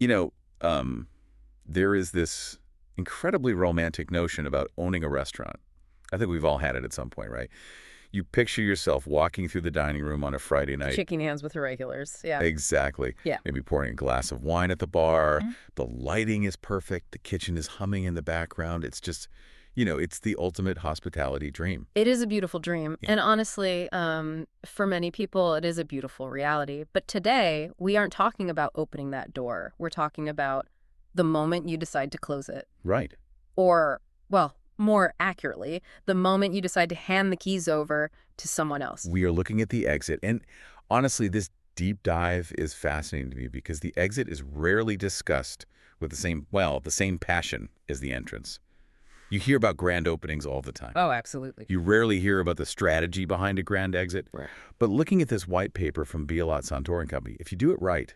You know, um, there is this incredibly romantic notion about owning a restaurant. I think we've all had it at some point, right? You picture yourself walking through the dining room on a Friday night. Shaking hands with the regulars. Yeah. Exactly. Yeah. Maybe pouring a glass of wine at the bar. Mhm. The lighting is perfect. The kitchen is humming in the background. It's just, it's the ultimate hospitality dream. It is a beautiful dream. Yeah. And honestly, for many people, it is a beautiful reality. But today, we aren't talking about opening that door. We're talking about the moment you decide to close it. Right. Or, well, more accurately, the moment you decide to hand the keys over to someone else. We are looking at the exit. And honestly, this deep dive is fascinating to me because the exit is rarely discussed with the same passion as the entrance. You hear about grand openings all the time. Oh, absolutely. You rarely hear about the strategy behind a grand exit. Right. But looking at this white paper from Bialat Santor and Company, if you do it right,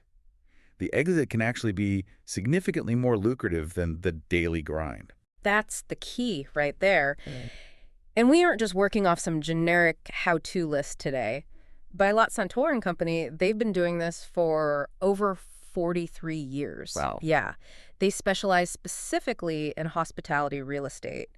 the exit can actually be significantly more lucrative than the daily grind. That's the key right there. And we aren't just working off some generic how-to list today. By Lot Santor and Company, they've been doing this for over 43 years. Wow. Yeah. They specialize specifically in hospitality real estate.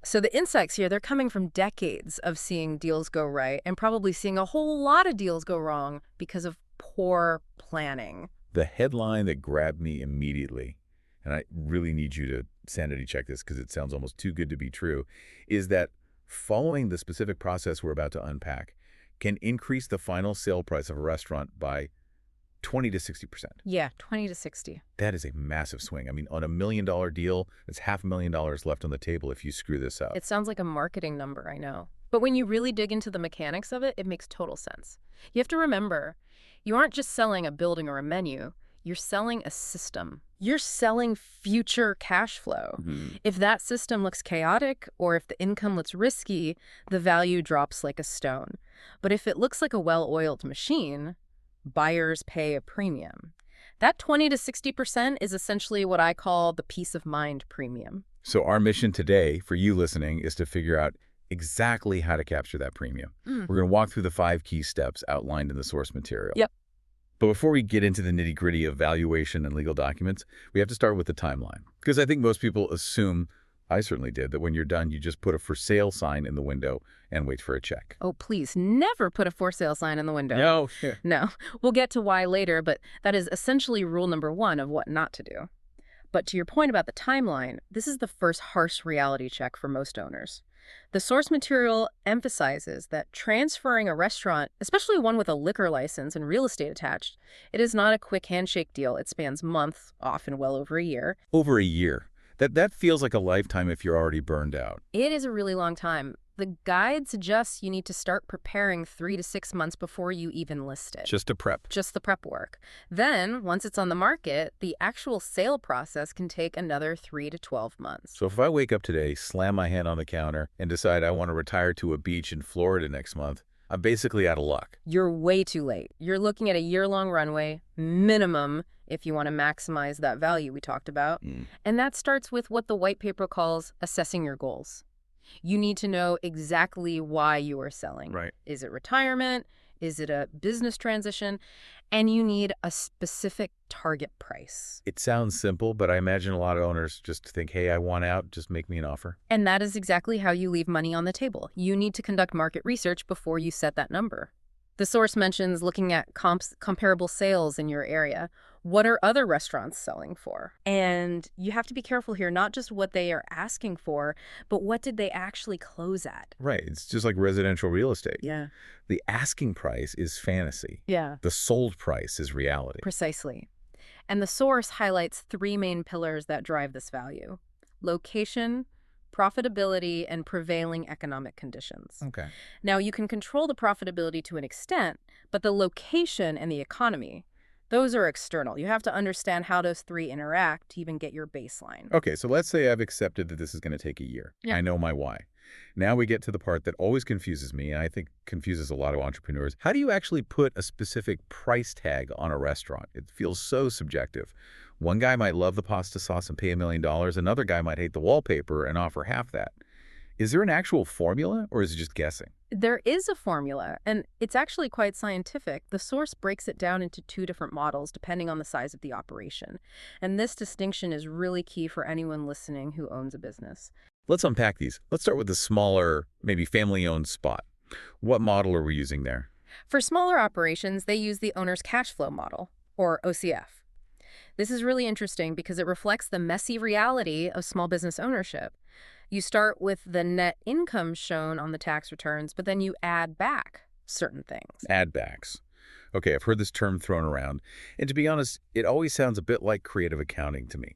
So the insights here, they're coming from decades of seeing deals go right and probably seeing a whole lot of deals go wrong because of poor planning. The headline that grabbed me immediately, and I really need you to sanity check this because it sounds almost too good to be true, is that following the specific process we're about to unpack can increase the final sale price of a restaurant by 20 to 60%. Yeah, 20 to 60. That is a massive swing. I mean, on $1 million deal, it's $500,000 left on the table if you screw this up. It sounds like a marketing number, I know. But when you really dig into the mechanics of it, it makes total sense. You have to remember, you aren't just selling a building or a menu. You're selling a system. You're selling future cash flow. If that system looks chaotic or if the income looks risky, the value drops like a stone. But if it looks like a well-oiled machine, buyers pay a premium. That 20 to 60% is essentially what I call the peace of mind premium. So our mission today for you listening is to figure out exactly how to capture that premium. We're going to walk through the 5 key steps outlined in the source material. Yep. But before we get into the nitty-gritty of valuation and legal documents, we have to start with the timeline. Because I think most people assume, I certainly did, that when you're done, you just put a for sale sign in the window and wait for a check. Oh, please, never put a for sale sign in the window. No. No. We'll get to why later, but that is essentially rule number 1 of what not to do. But to your point about the timeline, this is the first harsh reality check for most owners. The source material emphasizes that transferring a restaurant, especially one with a liquor license and real estate attached, it is not a quick handshake deal. It spans months, often well over a year. Over a year. That feels like a lifetime if you're already burned out. It is a really long time. The guide suggests you need to start preparing 3 to 6 months before you even list it. Just to prep. Just the prep work. Then, once it's on the market, the actual sale process can take another 3 to 12 months. So if I wake up today, slam my hand on the counter, and decide I want to retire to a beach in Florida next month, I'm basically out of luck. You're way too late. You're looking at a year-long runway, minimum, if you want to maximize that value we talked about. And that starts with what the white paper calls assessing your goals. You need to know exactly why you are selling. Right. Is it retirement? Is it a business transition? And you need a specific target price. It sounds simple, but I imagine a lot of owners just think, hey, I want out, just make me an offer. And that is exactly how you leave money on the table. You need to conduct market research before you set that number. The source mentions looking at comparable sales in your area. What are other restaurants selling for? And you have to be careful here, not just what they are asking for, but what did they actually close at? Right. It's just like residential real estate. Yeah. The asking price is fantasy. Yeah. The sold price is reality. Precisely. And the source highlights 3 main pillars that drive this value: location, profitability, and prevailing economic conditions. Okay. Now, you can control the profitability to an extent, but the location and the economy, those are external. You have to understand how those 3 interact to even get your baseline. Okay, so let's say I've accepted that this is going to take a year. Yeah. I know my why. Now we get to the part that always confuses me, and I think confuses a lot of entrepreneurs. How do you actually put a specific price tag on a restaurant? It feels so subjective. One guy might love the pasta sauce and pay $1 million. Another guy might hate the wallpaper and offer half that. Is there an actual formula, or is it just guessing? There is a formula, and it's actually quite scientific. The source breaks it down into two different models depending on the size of the operation. And this distinction is really key for anyone listening who owns a business. Let's unpack these. Let's start with the smaller, maybe family-owned spot. What model are we using there? For smaller operations, they use the owner's cash flow model, or OCF. This is really interesting because it reflects the messy reality of small business ownership. You start with the net income shown on the tax returns, but then you add back certain things. Add backs. Okay, I've heard this term thrown around, and to be honest, it always sounds a bit like creative accounting to me.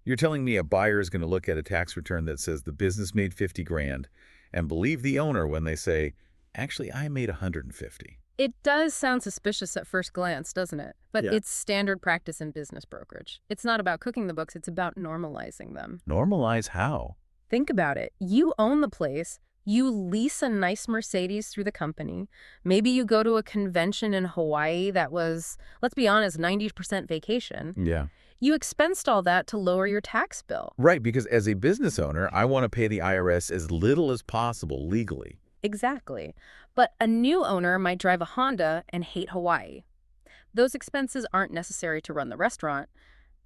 You're telling me a buyer is going to look at a tax return that says the business made 50 grand and believe the owner when they say, actually, I made 150. It does sound suspicious at first glance, doesn't it? But Yeah. it's standard practice in business brokerage. It's not about cooking the books, it's about normalizing them. Normalize how? Think about it. You own the place. You lease a nice Mercedes through the company. Maybe you go to a convention in Hawaii that was, let's be honest, 90% vacation. Yeah. You expensed all that to lower your tax bill. Right, because as a business owner, I want to pay the IRS as little as possible legally. Exactly. But a new owner might drive a Honda and hate Hawaii. Those expenses aren't necessary to run the restaurant.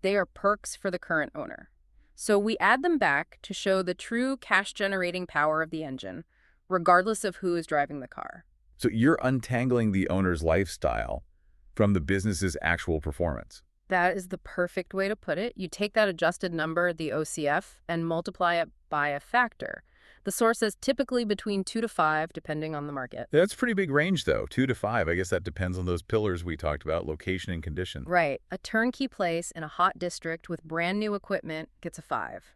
They are perks for the current owner. So we add them back to show the true cash-generating power of the engine, regardless of who is driving the car. So you're untangling the owner's lifestyle from the business's actual performance. That is the perfect way to put it. You take that adjusted number, the OCF, and multiply it by a factor. The source says typically between 2 to 5, depending on the market. That's a pretty big range, though, 2 to 5. I guess that depends on those pillars we talked about, location and condition. Right. A turnkey place in a hot district with brand new equipment gets a 5.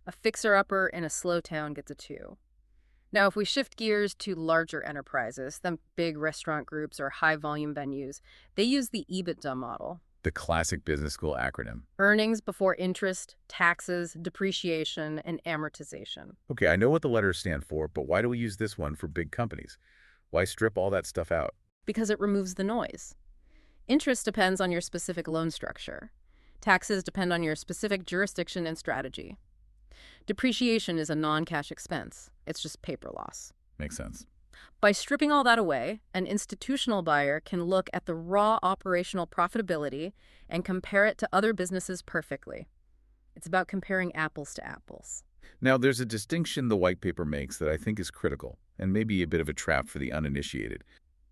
A fixer-upper in a slow town gets a 2. Now, if we shift gears to larger enterprises, them big restaurant groups or high-volume venues, they use the EBITDA model. The classic business school acronym. Earnings before interest, taxes, depreciation, and amortization. Okay, I know what the letters stand for, but why do we use this one for big companies? Why strip all that stuff out? Because it removes the noise. Interest depends on your specific loan structure. Taxes depend on your specific jurisdiction and strategy. Depreciation is a non-cash expense. It's just paper loss. Makes sense. By stripping all that away, an institutional buyer can look at the raw operational profitability and compare it to other businesses perfectly. It's about comparing apples to apples. Now, there's a distinction the white paper makes that I think is critical, and maybe a bit of a trap for the uninitiated.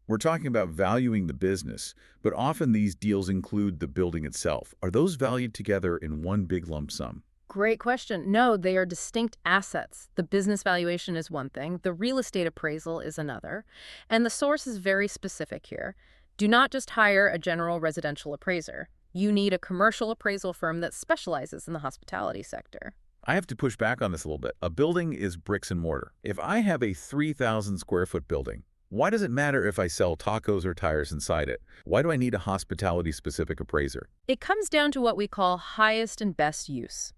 We're talking about valuing the business, but often these deals include the building itself. Are those valued together in one big lump sum? Great question. No, they are distinct assets. The business valuation is one thing, the real estate appraisal is another, and the source is very specific here. Do not just hire a general residential appraiser. You need a commercial appraisal firm that specializes in the hospitality sector. I have to push back on this a little bit. A building is bricks and mortar. If I have a 3,000 square foot building, why does it matter if I sell tacos or tires inside it? Why do I need a hospitality-specific appraiser? It comes down to what we call highest and best use.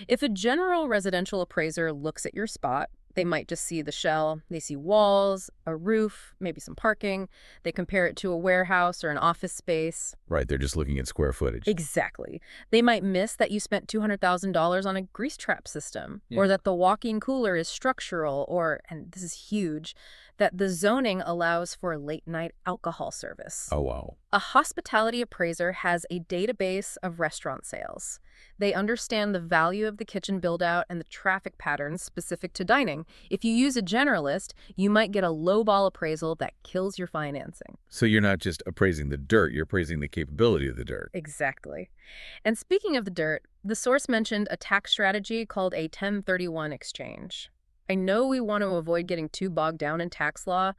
If a general residential appraiser looks at your spot, they might just see the shell. They see walls, a roof, maybe some parking. They compare it to a warehouse or an office space. Right, they're just looking at square footage. Exactly. They might miss that you spent $200,000 on a grease trap system, or that the walk-in cooler is structural, or, and this is huge, that the zoning allows for late-night alcohol service. Oh, wow. A hospitality appraiser has a database of restaurant sales. They understand the value of the kitchen build-out and the traffic patterns specific to dining. If you use a generalist, you might get a low-ball appraisal that kills your financing. So you're not just appraising the dirt, you're appraising the capability of the dirt. Exactly. And speaking of the dirt, the source mentioned a tax strategy called a 1031 exchange. I know we want to avoid getting too bogged down in tax law,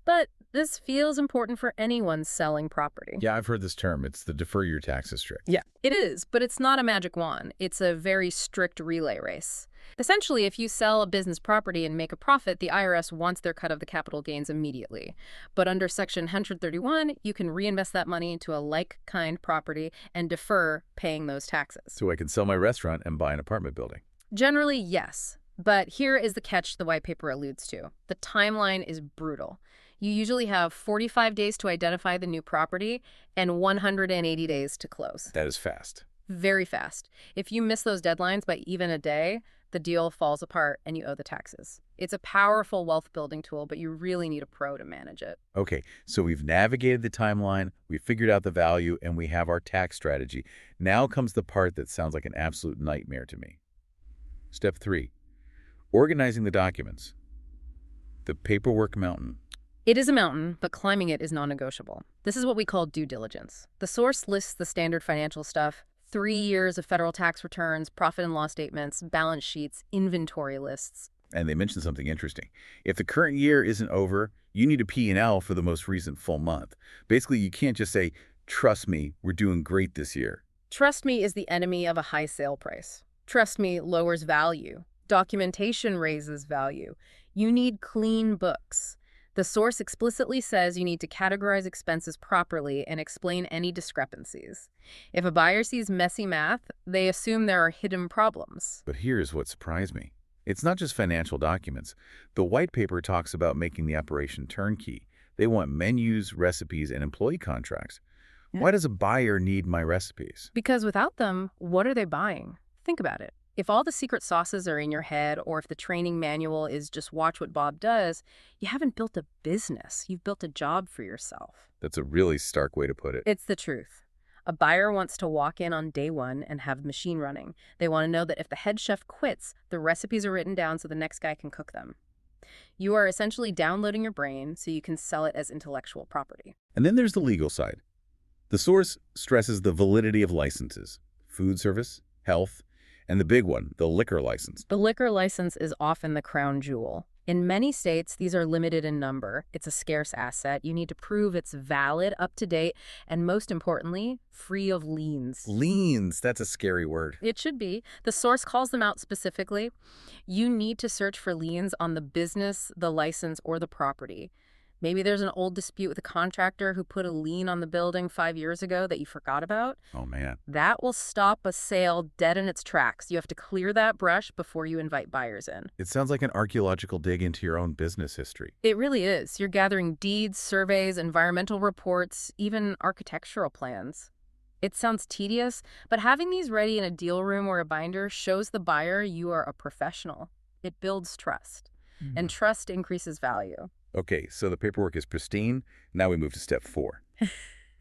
but this feels important for anyone selling property. Yeah, I've heard this term. It's the defer your taxes trick. Yeah, it is, but it's not a magic wand. It's a very strict relay race. Essentially, if you sell a business property and make a profit, the IRS wants their cut of the capital gains immediately. But under Section 131, you can reinvest that money into a like-kind property and defer paying those taxes. So I can sell my restaurant and buy an apartment building. Generally, yes. But here is the catch the white paper alludes to. The timeline is brutal. You usually have 45 days to identify the new property and 180 days to close. That is fast. Very fast. If you miss those deadlines by even a day, the deal falls apart and you owe the taxes. It's a powerful wealth building tool, but you really need a pro to manage it. Okay, so we've navigated the timeline, we've figured out the value, and we have our tax strategy. Now comes the part that sounds like an absolute nightmare to me. Step 3, organizing the documents. The paperwork mountain. It is a mountain, but climbing it is non-negotiable. This is what we call due diligence. The source lists the standard financial stuff: 3 years of federal tax returns, profit and loss statements, balance sheets, inventory lists. And they mentioned something interesting. If the current year isn't over, you need a P&L for the most recent full month. Basically, you can't just say, trust me, we're doing great this year. Trust me is the enemy of a high sale price. Trust me lowers value. Documentation raises value. You need clean books. The source explicitly says you need to categorize expenses properly and explain any discrepancies. If a buyer sees messy math, they assume there are hidden problems. But here's what surprised me. It's not just financial documents. The white paper talks about making the operation turnkey. They want menus, recipes, and employee contracts. Yeah. Why does a buyer need my recipes? Because without them, what are they buying? Think about it. If all the secret sauces are in your head, or if the training manual is just watch what Bob does, you haven't built a business. You've built a job for yourself. That's a really stark way to put it. It's the truth. A buyer wants to walk in on day one and have the machine running. They want to know that if the head chef quits, the recipes are written down so the next guy can cook them. You are essentially downloading your brain so you can sell it as intellectual property. And then there's the legal side. The source stresses the validity of licenses, food service, health, and the big one, the liquor license. The liquor license is often the crown jewel. In many states, these are limited in number. It's a scarce asset. You need to prove it's valid, up to date, and most importantly, free of liens. Liens, that's a scary word. It should be. The source calls them out specifically. You need to search for liens on the business, the license, or the property. Maybe there's an old dispute with a contractor who put a lien on the building 5 years ago that you forgot about. Oh, man. That will stop a sale dead in its tracks. You have to clear that brush before you invite buyers in. It sounds like an archaeological dig into your own business history. It really is. You're gathering deeds, surveys, environmental reports, even architectural plans. It sounds tedious, but having these ready in a deal room or a binder shows the buyer you are a professional. It builds trust, and trust increases value. Okay, so the paperwork is pristine. Now we move to step 4.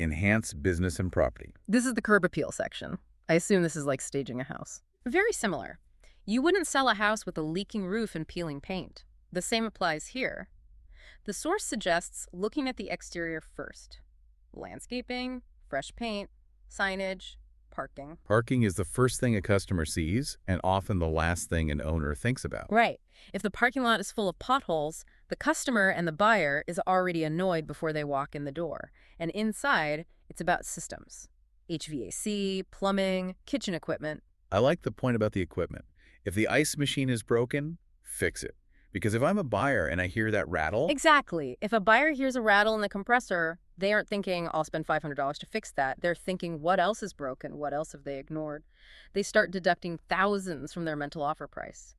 Enhance business and property. This is the curb appeal section. I assume this is like staging a house. Very similar. You wouldn't sell a house with a leaking roof and peeling paint. The same applies here. The source suggests looking at the exterior first. Landscaping, fresh paint, signage, parking. Parking is the first thing a customer sees and often the last thing an owner thinks about. Right. If the parking lot is full of potholes, the customer and the buyer is already annoyed before they walk in the door. And inside, it's about systems. HVAC, plumbing, kitchen equipment. I like the point about the equipment. If the ice machine is broken, fix it. Because if I'm a buyer and I hear that rattle... Exactly. If a buyer hears a rattle in the compressor, they aren't thinking, I'll spend $500 to fix that. They're thinking, what else is broken? What else have they ignored? They start deducting thousands from their mental offer price.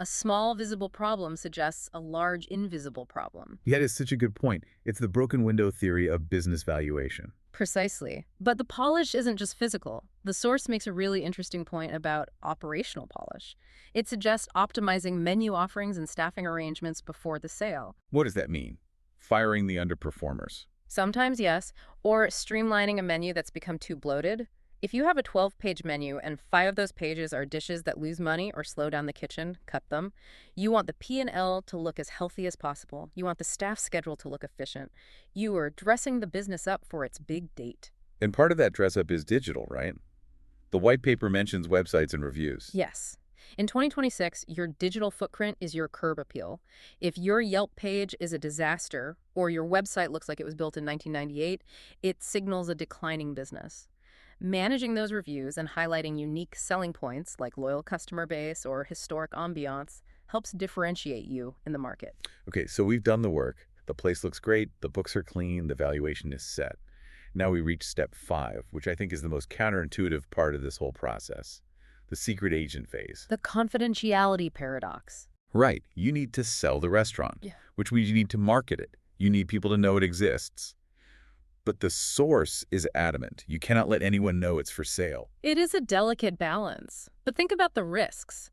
A small visible problem suggests a large invisible problem. That is such a good point. It's the broken window theory of business valuation. Precisely. But the polish isn't just physical. The source makes a really interesting point about operational polish. It suggests optimizing menu offerings and staffing arrangements before the sale. What does that mean? Firing the underperformers. Sometimes, yes, or streamlining a menu that's become too bloated. If you have a 12-page menu and 5 of those pages are dishes that lose money or slow down the kitchen, cut them. You want the P&L to look as healthy as possible. You want the staff schedule to look efficient. You are dressing the business up for its big date. And part of that dress-up is digital, right? The white paper mentions websites and reviews. Yes. In 2026, your digital footprint is your curb appeal. If your Yelp page is a disaster or your website looks like it was built in 1998, it signals a declining business. Managing those reviews and highlighting unique selling points like loyal customer base or historic ambiance helps differentiate you in the market. Okay, so we've done the work. The place looks great, the books are clean, the valuation is set. Now we reach step 5, which I think is the most counterintuitive part of this whole process. The secret agent phase. The confidentiality paradox. Right. You need to sell the restaurant, which means you need to market it. You need people to know it exists. but the source is adamant. You cannot let anyone know it's for sale. It is a delicate balance, but think about the risks.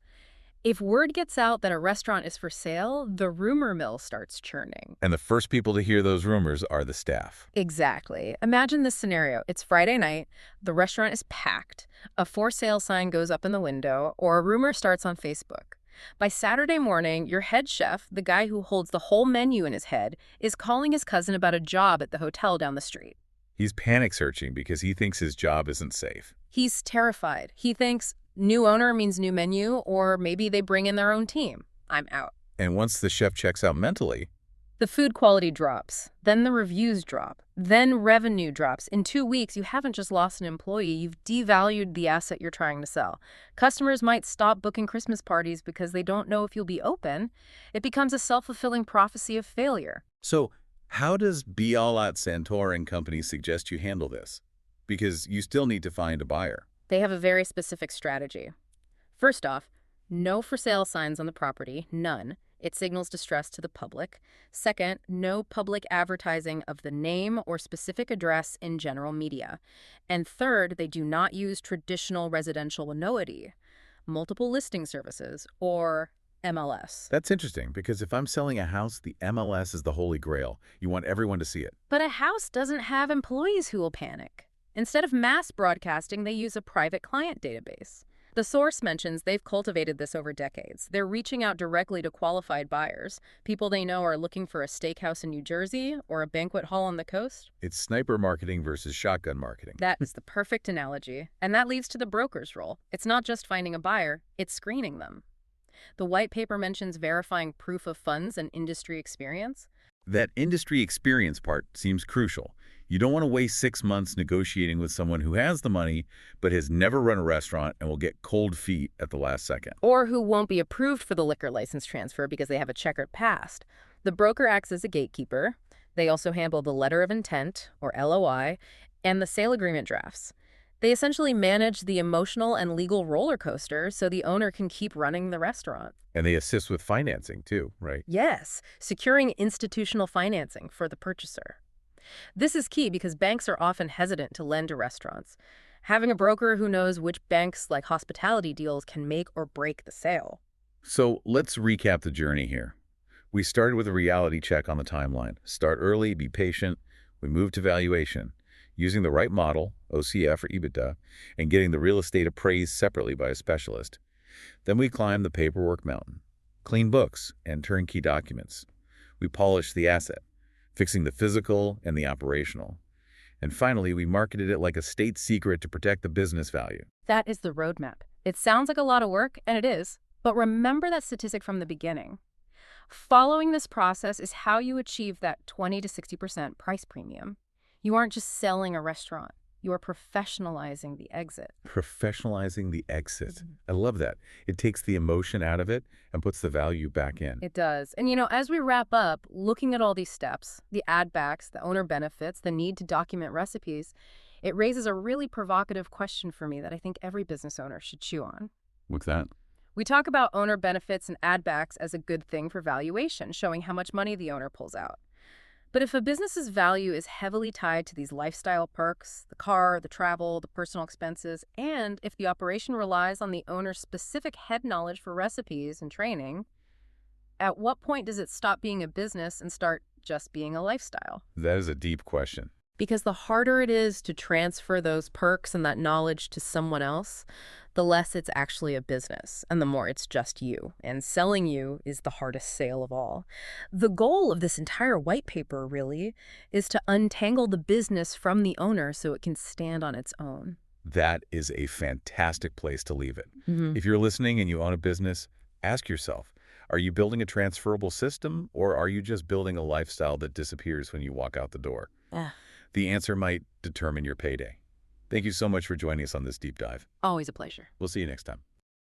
If word gets out that a restaurant is for sale, the rumor mill starts churning. And the first people to hear those rumors are the staff. Exactly. Imagine this scenario. It's Friday night, the restaurant is packed, a for sale sign goes up in the window, or a rumor starts on Facebook. By Saturday morning, your head chef, the guy who holds the whole menu in his head, is calling his cousin about a job at the hotel down the street. He's panic searching because he thinks his job isn't safe. He's terrified. He thinks new owner means new menu, or maybe they bring in their own team. I'm out. And once the chef checks out mentally, The food quality drops, then the reviews drop, then revenue drops. In 2 weeks, you haven't just lost an employee, you've devalued the asset you're trying to sell. Customers might stop booking Christmas parties because they don't know if you'll be open. It becomes a self-fulfilling prophecy of failure. so how does Bialat Santor and company suggest you handle this? Because you still need to find a buyer. They have a very specific strategy. First off, no for sale signs on the property, none. It signals distress to the public. Second, no public advertising of the name or specific address in general media. And third, they do not use traditional residential annuity, multiple listing services, or MLS. That's interesting, because if I'm selling a house, the MLS is the holy grail. You want everyone to see it. But a house doesn't have employees who will panic. Instead of mass broadcasting, they use a private client database. The source mentions they've cultivated this over decades. They're reaching out directly to qualified buyers, people they know are looking for a steakhouse in New Jersey or a banquet hall on the coast. It's sniper marketing versus shotgun marketing. That is the perfect analogy. And that leads to the broker's role. It's not just finding a buyer, it's screening them. The white paper mentions verifying proof of funds and industry experience. That industry experience part seems crucial. You don't want to waste 6 months negotiating with someone who has the money but has never run a restaurant and will get cold feet at the last second. Or who won't be approved for the liquor license transfer because they have a checkered past. The broker acts as a gatekeeper. They also handle the letter of intent, or LOI, and the sale agreement drafts. They essentially manage the emotional and legal roller coaster so the owner can keep running the restaurant. And they assist with financing too, right? Yes, securing institutional financing for the purchaser. This is key because banks are often hesitant to lend to restaurants. Having a broker who knows which banks, like hospitality deals, can make or break the sale. So let's recap the journey here. We started with a reality check on the timeline. Start early, be patient. We moved to valuation, using the right model, OCF or EBITDA, and getting the real estate appraised separately by a specialist. Then we climbed the paperwork mountain, clean books and turnkey documents. We polished the asset, fixing the physical and the operational. And finally, we marketed it like a state secret to protect the business value. That is the roadmap. It sounds like a lot of work, and it is. But remember that statistic from the beginning. Following this process is how you achieve that 20 to 60% price premium. You aren't just selling a restaurant. You are professionalizing the exit. Professionalizing the exit. I love that. It takes the emotion out of it and puts the value back in. It does. And as we wrap up, looking at all these steps, the add backs, the owner benefits, the need to document recipes, it raises a really provocative question for me that I think every business owner should chew on. What's that? We talk about owner benefits and add backs as a good thing for valuation, showing how much money the owner pulls out. But if a business's value is heavily tied to these lifestyle perks, the car, the travel, the personal expenses, and if the operation relies on the owner's specific head knowledge for recipes and training, at what point does it stop being a business and start just being a lifestyle? That is a deep question. Because the harder it is to transfer those perks and that knowledge to someone else, the less it's actually a business, and the more it's just you. And selling you is the hardest sale of all. The goal of this entire white paper, really, is to untangle the business from the owner so it can stand on its own. That is a fantastic place to leave it. Mm-hmm. If you're listening and you own a business, ask yourself, are you building a transferable system, or are you just building a lifestyle that disappears when you walk out the door? The answer might determine your payday. Thank you so much for joining us on this deep dive. Always a pleasure. We'll see you next time.